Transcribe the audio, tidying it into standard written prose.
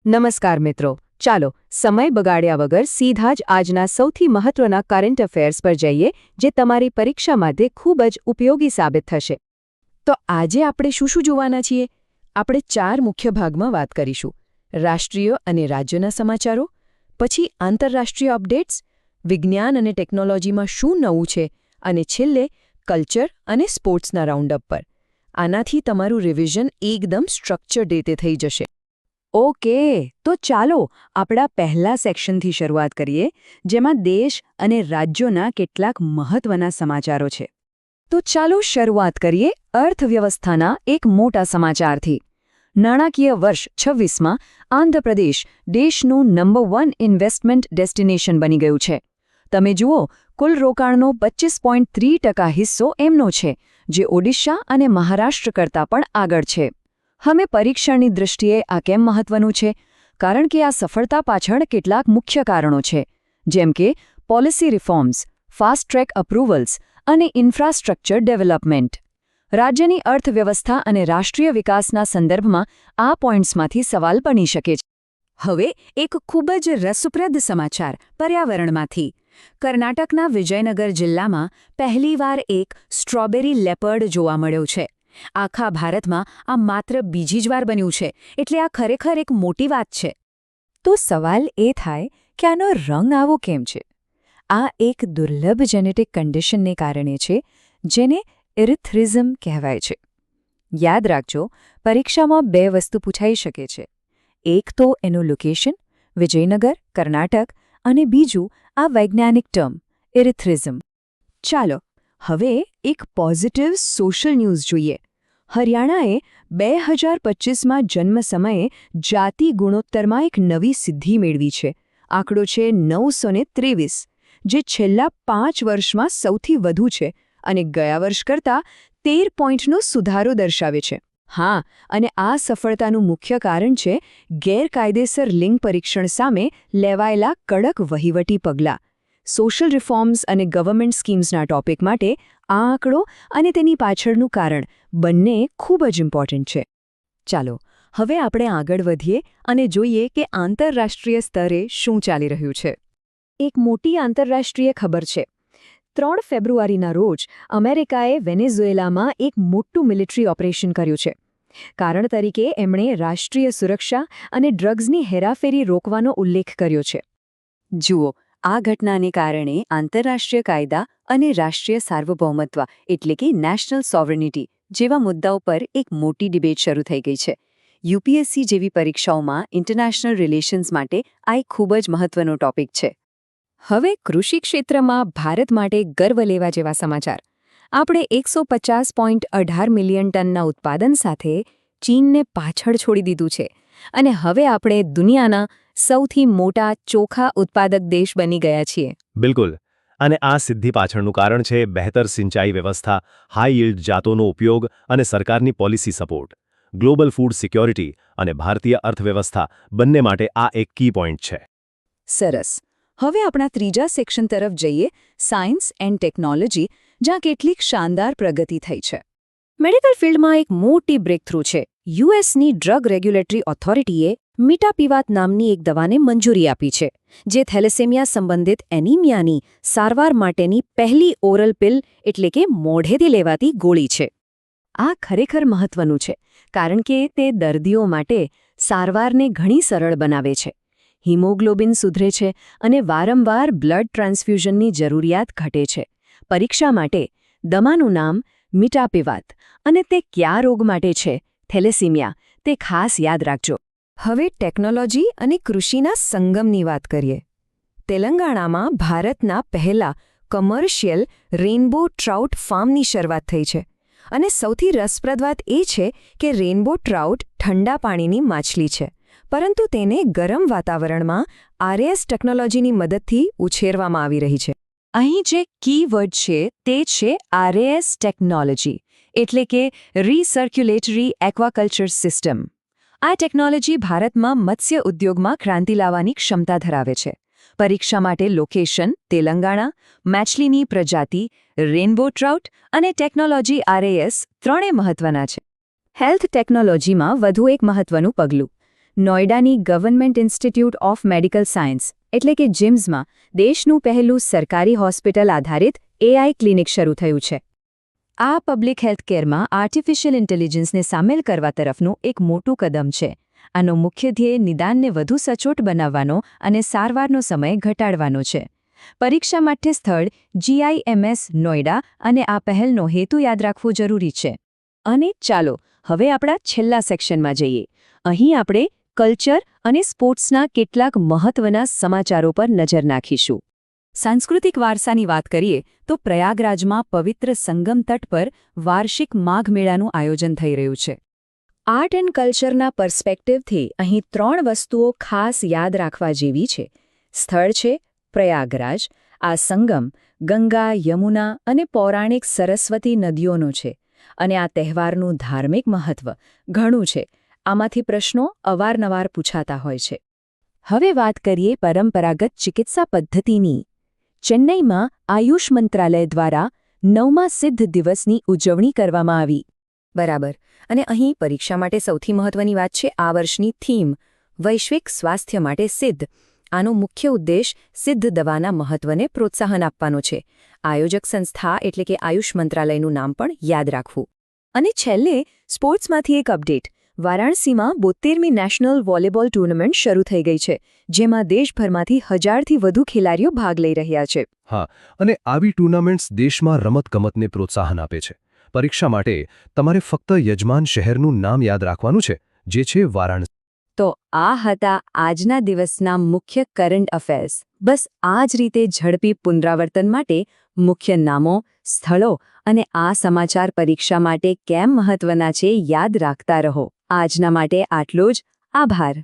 નમસ્કાર મિત્રો, ચાલો સમય બગાડ્યા વગર સીધા જ આજના સૌથી મહત્વના કરંટ અફેર્સ પર જઈએ, જે તમારી પરીક્ષા માટે ખૂબ જ ઉપયોગી સાબિત થશે. તો આજે આપણે શું જોવાના છીએ? આપણે 4 મુખ્ય ભાગમાં વાત કરીશું: રાષ્ટ્રીય અને રાજ્યના સમાચારો, પછી આંતરરાષ્ટ્રીય અપડેટ્સ, વિજ્ઞાન અને ટેકનોલોજીમાં શું નવું છે, અને છેલ્લે કલ્ચર અને સ્પોર્ટ્સના રાઉન્ડઅપ પર. આનાથી તમારું રિવિઝન એકદમ સ્ટ્રક્ચર્ડ રીતે થઈ જશે. ઓકે, તો ચાલો આપણા પહેલા સેક્શનથી શરૂઆત કરીએ, જેમાં દેશ અને રાજ્યોના કેટલાક મહત્વના સમાચારો છે. તો ચાલો શરૂઆત કરીએ અર્થવ્યવસ્થાના એક મોટા સમાચારથી. નાણાકીય વર્ષ 26માં આંધ્રપ્રદેશ દેશનું નંબર 1 ઇન્વેસ્ટમેન્ટ ડેસ્ટિનેશન બની ગયું છે. તમે જુઓ, કુલ રોકાણનો 25.3% હિસ્સો એમનો છે, જે ઓડિશા અને મહારાષ્ટ્ર કરતાં પણ આગળ છે. હવે પરીક્ષણની દૃષ્ટિએ આ કેમ મહત્વનું છે? કારણ કે આ સફળતા પાછળ કેટલાક મુખ્ય કારણો છે, જેમ કે પોલિસી રિફોર્મ્સ, ફાસ્ટ ટ્રેક અપ્રુવલ્સ અને ઇન્ફ્રાસ્ટ્રક્ચર ડેવલપમેન્ટ. રાજ્યની અર્થવ્યવસ્થા અને રાષ્ટ્રીય વિકાસના સંદર્ભમાં આ પોઈન્ટ્સમાંથી સવાલ બની શકે છે. હવે એક ખૂબ જ રસપ્રદ સમાચાર પર્યાવરણમાંથી. કર્ણાટકના વિજયનગર જિલ્લામાં પહેલીવાર એક સ્ટ્રોબેરી લેપર્ડ જોવા મળ્યો છે. આખા ભારતમાં આ માત્ર બીજી જ વાર બન્યું છે, એટલે આ ખરેખર એક મોટી વાત છે. તો સવાલ એ થાય કે આનો રંગ આવો કેમ છે? આ એક દુર્લભ જેનેટિક કન્ડિશનને કારણે છે, જેને એરિથ્રિઝમ કહેવાય છે. યાદ રાખજો, પરીક્ષામાં 2 વસ્તુ પૂછાઈ શકે છે. એક તો એનું લોકેશન, વિજયનગર, કર્ણાટક, અને બીજું આ વૈજ્ઞાનિક ટર્મ, એરિથ્રિઝમ. ચાલો હવે એક પોઝિટિવ સોશિયલ ન્યૂઝ જોઈએ. હરિયાણાએ 2025માં જન્મ સમયે જાતિ ગુણોત્તરમાં એક નવી સિદ્ધિ મેળવી છે. આંકડો છે 923, જે છેલ્લા 5 વર્ષમાં સૌથી વધુ છે અને ગયા વર્ષ કરતાં 13 પોઈન્ટનો સુધારો દર્શાવે છે. હા, અને આ સફળતાનું મુખ્ય કારણ છે ગેરકાયદેસર લિંગ પરીક્ષણ સામે લેવાયેલા કડક વહીવટી પગલાં. સોશિયલ રિફોર્મ્સ અને ગવર્મેન્ટ સ્કીમ્સના ટોપિક માટે આ આંકડો અને તેની પાછળનું કારણ બંને ખૂબ જ ઇમ્પોર્ટન્ટ છે. ચાલો હવે આપણે આગળ વધીએ અને જોઈએ કે આંતરરાષ્ટ્રીય સ્તરે શું ચાલી રહ્યું છે. એક મોટી આંતરરાષ્ટ્રીય ખબર છે. 3 ફેબ્રુઆરીના રોજ અમેરિકાએ વેનેઝુએલામાં એક મોટું મિલિટરી ઓપરેશન કર્યું છે. કારણ તરીકે એમણે રાષ્ટ્રીય સુરક્ષા અને ડ્રગ્સની હેરાફેરી રોકવાનો ઉલ્લેખ કર્યો છે. જુઓ, આ ઘટનાને કારણે આંતરરાષ્ટ્રીય કાયદા અને રાષ્ટ્રીય સાર્વભૌમત્વ એટલે કે નેશનલ સોવરેનિટી જેવા મુદ્દાઓ પર એક મોટી ડિબેટ શરૂ થઈ ગઈ છે. યુપીએસસી જેવી પરીક્ષાઓમાં ઇન્ટરનેશનલ રિલેશન્સ માટે આ એક ખૂબ જ મહત્વનો ટોપિક છે. હવે કૃષિ ક્ષેત્રમાં ભારત માટે ગર્વ લેવા જેવા સમાચાર. આપણે 150.18 મિલિયન ટનના ઉત્પાદન સાથે ચીનને પાછળ છોડી દીધું છે અને હવે આપણે દુનિયાના સૌથી મોટા ચોખા ઉત્પાદક દેશ બની ગયા છીએ. બિલકુલ. અને આ સિદ્ધિ પાછળનું કારણ છે બહેતર સિંચાઈ વ્યવસ્થા, હાઈ યીલ્ડ જાતોનો ઉપયોગ અને સરકારની policy support. Global food security અને ભારતીય અર્થવ્યવસ્થા બંને માટે આ એક કી પોઈન્ટ છે. સરસ. હવે આપણા ત્રીજા સેક્શન તરફ જઈએ, સાયન્સ એન્ડ ટેકનોલોજી, જ્યાં કેટલીક શાનદાર પ્રગતિ થઈ છે. મેડિકલ ફિલ્ડમાં એક મોટી બ્રેકથ્રુ છે. યુએસની ડ્રગ રેગ્યુલેટરી ઓથોરિટીએ મિટાપિવાત નામની એક દવાને મંજૂરી આપી છે, જે થેલેસેમિયા સંબંધિત એનિમિયાની સારવાર માટેની પહેલી ઓરલ પિલ એટલે કે મોઢેથી લેવાતી ગોળી છે. આ ખરેખર મહત્વનું છે, કારણ કે તે દર્દીઓ માટે સારવારને ઘણી સરળ બનાવે છે. હિમોગ્લોબિન સુધરે છે અને વારંવાર બ્લડ ટ્રાન્સફ્યુઝનની જરૂરિયાત ઘટે છે. પરીક્ષા માટે દવાનું નામ મિટાપિવાત અને તે કયા રોગ માટે છે, થેલેસીમિયા, તે ખાસ યાદ રાખજો. હવે ટેકનોલોજી અને કૃષિના સંગમની વાત કરીએ. તેલંગાણામાં ભારતના પહેલા કમર્શિયલ રેઇનબો ટ્રાઉટ ફાર્મની શરૂઆત થઈ છે. અને સૌથી રસપ્રદ વાત એ છે કે રેઇનબો ટ્રાઉટ ઠંડા પાણીની માછલી છે, પરંતુ તેને ગરમ વાતાવરણમાં આરએસ ટેકનોલોજીની મદદથી ઉછેરવામાં આવી રહી છે. અહીં જે કીવર્ડ છે તે છે આરએસ ટેકનોલોજી, એટલે કે રીસર્ક્યુલેટરી એક્વાકલ્ચર સિસ્ટમ. આ ટેકનોલોજી ભારતમાં મત્સ્ય ઉદ્યોગમાં ક્રાંતિ લાવવાની ક્ષમતા ધરાવે છે. પરીક્ષા માટે લોકેશન તેલંગાણા, માછલીની પ્રજાતિ રેઇનબો ટ્રાઉટ અને ટેકનોલોજી આરએસ ત્રણેય મહત્વના છે. હેલ્થ ટેકનોલોજીમાં વધુ એક મહત્વનું પગલું. નોઈડાની government institute of medical science એટલે કે જીમ્સમાં દેશનું પહેલું સરકારી હોસ્પિટલ આધારિત AI ક્લિનિક શરૂ થયું છે. આ પબ્લિક હેલ્થકેરમાં આર્ટિફિશિયલ ઇન્ટેલિજન્સને સામેલ કરવા તરફનું એક મોટું કદમ છે. આનો મુખ્ય ધ્યેય નિદાનને વધુ સચોટ બનાવવાનો અને સારવારનો સમય ઘટાડવાનો છે. પરીક્ષા માટે સ્થળ GIMS નોઈડા અને આ પહેલનો હેતુ યાદ રાખવો જરૂરી છે. અને ચાલો હવે આપણા છેલ્લા સેક્શનમાં જઈએ. અહીં આપણે કલ્ચર અને સ્પોર્ટ્સના કેટલાક મહત્વના સમાચારો પર નજર નાખીશું. સાંસ્કૃતિક વારસાની વાત કરીએ તો પ્રયાગરાજમાં પવિત્ર સંગમ તટ પર વાર્ષિક માઘ મેળાનું આયોજન થઈ રહ્યું છે. આર્ટ એન્ડ કલ્ચરના પર્સ્પેક્ટિવથી અહીં 3 વસ્તુઓ ખાસ યાદ રાખવા જેવી છે. સ્થળ છે પ્રયાગરાજ. આ સંગમ ગંગા, યમુના અને પૌરાણિક સરસ્વતી નદીઓનો છે. અને આ તહેવારનું ધાર્મિક મહત્વ ઘણું છે. આમાંથી પ્રશ્નો અવારનવાર પૂછાતા હોય છે. હવે વાત કરીએ પરંપરાગત ચિકિત્સા પદ્ધતિની. ચેન્નઈમાં આયુષ મંત્રાલય દ્વારા 9મા સિદ્ધ દિવસની ઉજવણી કરવામાં આવી. બરાબર. અને અહીં પરીક્ષા માટે સૌથી મહત્વની વાત છે આ વર્ષની થીમ વૈશ્વિક સ્વાસ્થ્ય માટે સિદ્ધ. આનો મુખ્ય ઉદ્દેશ સિદ્ધ દવાના મહત્વને પ્રોત્સાહન આપવાનો છે. આયોજક સંસ્થા એટલે કે આયુષ મંત્રાલયનું નામ પણ યાદ રાખવું. અને છેલ્લે સ્પોર્ટ્સમાંથી એક અપડેટ. વારાણસીમાં 72મી નેશનલ વોલીબોલ ટુર્નામેન્ટ શરૂ થઈ ગઈ છે, જેમાં દેશભરમાંથી 1000થી વધુ ખેલાડીઓ ભાગ લઈ રહ્યા છે. હા, અને આવી ટુર્નામેન્ટ્સ દેશમાં રમતગમતને પ્રોત્સાહન આપે છે. પરીક્ષા માટે તમારે ફક્ત યજમાન શહેરનું નામ યાદ રાખવાનું છે, જે છે વારાણસી. તો આ હતા આજના દિવસના મુખ્ય કરંટ અફેર્સ. બસ આ જ રીતે ઝડપી પુનરાવર્તન માટે મુખ્ય નામો, સ્થળો અને આ સમાચાર પરીક્ષા માટે કેમ મહત્વના છે યાદ રાખતા રહો. આજના માટે આટલું જ. આભાર.